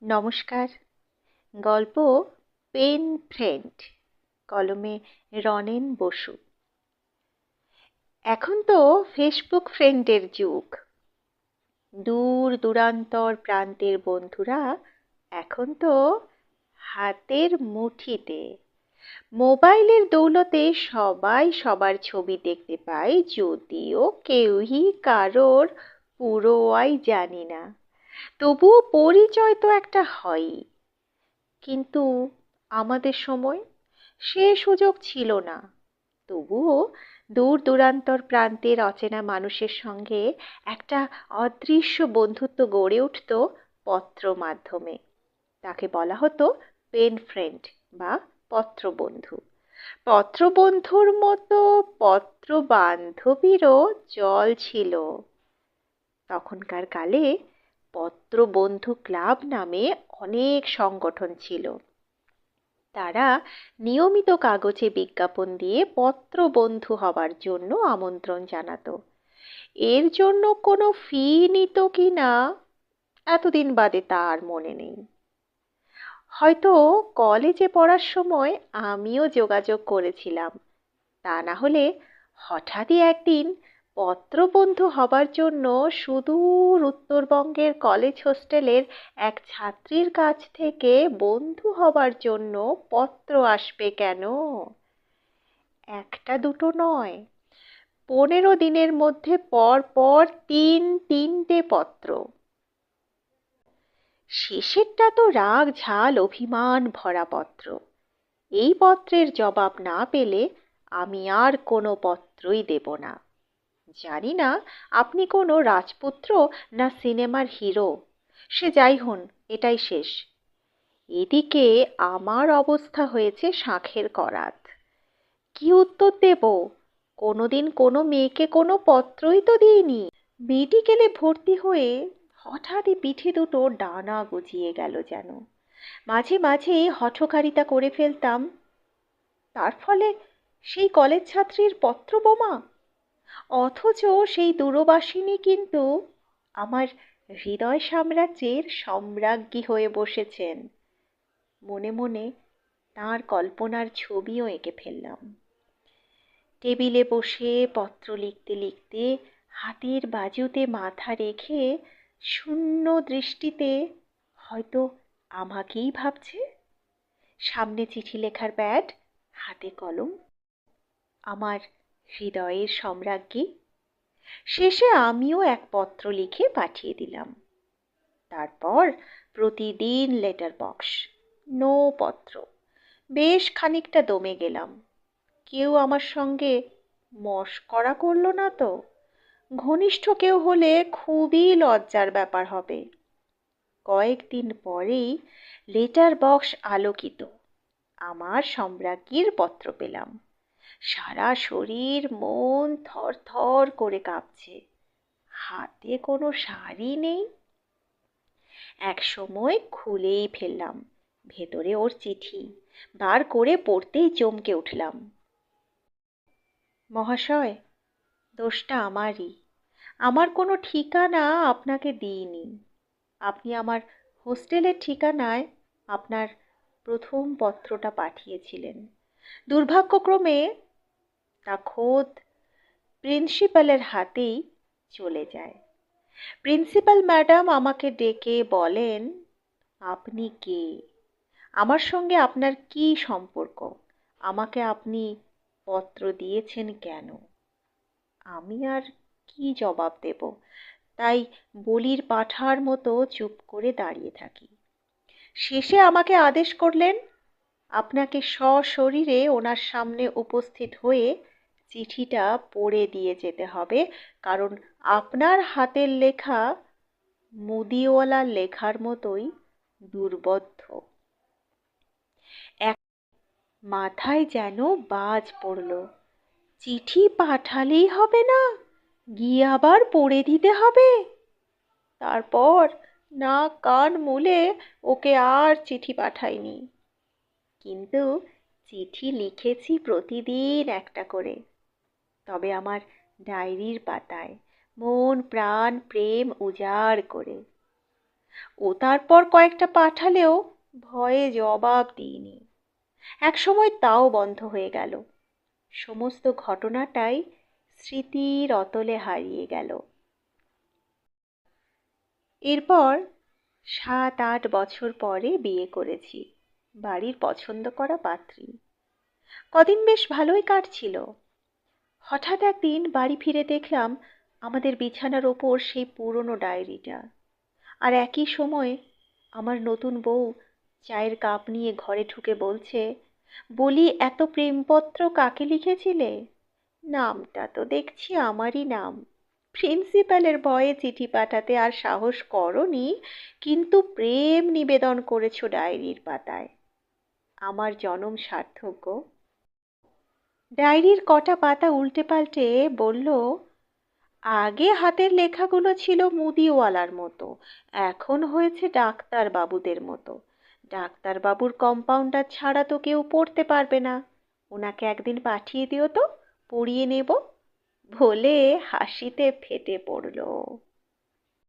নমস্কার। গল্প pen friend, কলমে রনেন বসু। এখন তো ফেসবুক ফ্রেন্ডের যুগ। দূর দূরান্তর প্রান্তের বন্ধুরা এখন তো হাতের মুঠিতে। মোবাইলের দৌলতে সবাই সবার ছবি দেখতে পায়, যদিও কেউই কারোর পুরো জানি না। তবুও পরিচয় তো একটা হয়ই। কিন্তু আমাদের সময় সে সুযোগ ছিল না। তবুও দূর দূরান্তর প্রান্তের অচেনা মানুষের সঙ্গে একটা অদৃশ্য বন্ধুত্ব গড়ে উঠত পত্র মাধ্যমে। তাকে বলা হতো পেন ফ্রেন্ড বা পত্রবন্ধু। পত্রবন্ধুর মতো পত্র বান্ধবীরও চল ছিল। তখনকার কালে পত্রবন্ধু ক্লাব নামে অনেক সংগঠন ছিল। তারা নিয়মিত কাগজে বিজ্ঞাপন দিয়ে পত্রবন্ধু হবার জন্য আমন্ত্রণ জানাতো। এর জন্য কোনো ফি নিত কি না এতদিন বাদে তা আর মনে নেই। হয়তো কলেজে পড়ার সময় আমিও যোগাযোগ করেছিলাম। তা না হলে হঠাৎই একদিন পত্রবন্ধু হবার জন্য সুদূর উত্তরবঙ্গের কলেজ হোস্টেলের এক ছাত্রীর কাছ থেকে বন্ধু হবার জন্য পত্র আসবে কেন? একটা দুটো নয়, 15 দিনের মধ্যে পর পর তিনটে পত্র। শেষেরটা তো রাগ ঝাল অভিমান ভরা পত্র। এই পত্রের জবাব না পেলে আমি আর কোনো পত্রই দেব না। জানি না আপনি কোনো রাজপুত্র না সিনেমার হিরো, সে যাই হন, এটাই শেষ। এদিকে আমার অবস্থা হয়েছে শাঁখের করাত। কি উত্তর দেব? কোনোদিন কোনো মেয়েকে কোনো পত্রই তো দিইনি। মেডিকেলে ভর্তি হয়ে হঠাৎই পিঠে দুটো ডানা গজিয়ে গেল যেন। মাঝে মাঝে হঠকারিতা করে ফেলতাম, তার ফলে সেই কলেজ ছাত্রীর পত্র বোমা। অথচ সেই দূরবাসিনী কিন্তু আমার হৃদয় সাম্রাজ্যের সম্রাজ্ঞী হয়ে বসেছেন। মনে মনে তাঁর কল্পনার ছবিও এঁকে ফেললাম। টেবিলে বসে পত্র লিখতে লিখতে হাতের বাজুতে মাথা রেখে শূন্য দৃষ্টিতে হয়তো আমাকেই ভাবছে। সামনে চিঠি লেখার প্যাড, হাতে কলম, আমার হৃদয়ের সম্রাজ্ঞী। শেষে আমিও এক পত্র লিখে পাঠিয়ে দিলাম। তারপর প্রতিদিন লেটার বক্স, নো পত্র। বেশ খানিকটা দমে গেলাম। কেউ আমার সঙ্গে মশকরা করলো না তো? ঘনিষ্ঠ কেউ হলে খুবই লজ্জার ব্যাপার হবে। কয়েকদিন পরেই লেটার বক্স আলোকিত। আমার সম্রাজ্ঞীর পত্র পেলাম। সারা শরীর মন থর থর করে কাঁপছে। হাতে কোনো শাড়ি নেই। এক সময় খুলেই ফেললাম। ভেতরে ওর চিঠি। বার করে পড়তেই চমকে উঠলাম। মহাশয়, দোষটা আমারই। আমার কোনো ঠিকানা আপনাকে দিইনি। আপনি আমার হোস্টেলের ঠিকানায় আপনার প্রথম পত্রটা পাঠিয়েছিলেন। দুর্ভাগ্যক্রমে তা খোদ প্রিন্সিপালের হাতেই চলে যায়। প্রিন্সিপাল ম্যাডাম আমাকে ডেকে বলেন, আপনি কে? আমার সঙ্গে আপনার কি সম্পর্ক? আমাকে আপনি পত্র দিয়েছেন কেন? আমি আর কি জবাব দেব? তাই বলির পাঁঠার মতো চুপ করে দাঁড়িয়ে থাকি। শেষে আমাকে আদেশ করলেন, আপনাকে সশরীরে ওনার সামনে উপস্থিত হয়ে চিঠিটা পড়ে দিয়ে যেতে হবে, কারণ আপনার হাতের লেখা মুদিওয়ালার লেখার মতোই দুর্বোধ্য। এক মাথায় যেন বাজ পড়ল। চিঠি পাঠালেই হবে না, গিয়ে আবার পড়ে দিতে হবে? তারপর নাক কান মুলে ওকে আর চিঠি পাঠাইনি। কিন্তু চিঠি লিখেছি প্রতিদিন একটা করে, তবে আমার ডায়েরির পাতায়, মন প্রাণ প্রেম উজাড় করে। ও তারপর কয়েকটা পাঠালেও ভয়ে জবাব দিইনি। একসময় তাও বন্ধ হয়ে গেল। সমস্ত ঘটনাটাই স্মৃতির অতলে হারিয়ে গেল। এরপর 7-8 বছর পরে বিয়ে করেছি, বাড়ির পছন্দ করা পাত্রী। কদিন বেশ ভালোই কাটছিল। হঠাৎ একদিন বাড়ি ফিরে দেখলাম আমাদের বিছানার ওপর সেই পুরনো ডায়েরিটা। আর একই সময়ে আমার নতুন বউ চায়ের কাপ নিয়ে ঘরে ঢুকে বলছে, বলি, এত প্রেমপত্র কাকে লিখেছিলে? নামটা তো দেখছি আমারই নাম। প্রিন্সিপালের ভয়ে চিঠি পাঠাতে আর সাহস করনি, কিন্তু প্রেম নিবেদন করেছো ডায়েরির পাতায়। আমার জনম সার্থক গো। ডায়েরির কটা পাতা উল্টে পাল্টে বলল, আগে হাতের লেখাগুলো ছিল মুদিওয়ালার মতো, এখন হয়েছে ডাক্তার বাবুদের মতো। ডাক্তার বাবুর কম্পাউন্ডার ছাড়া তো কেউ পড়তে পারবে না। ওনাকে একদিন পাঠিয়ে দিও তো, পড়িয়ে নেব। বলে হাসিতে ফেটে পড়ল।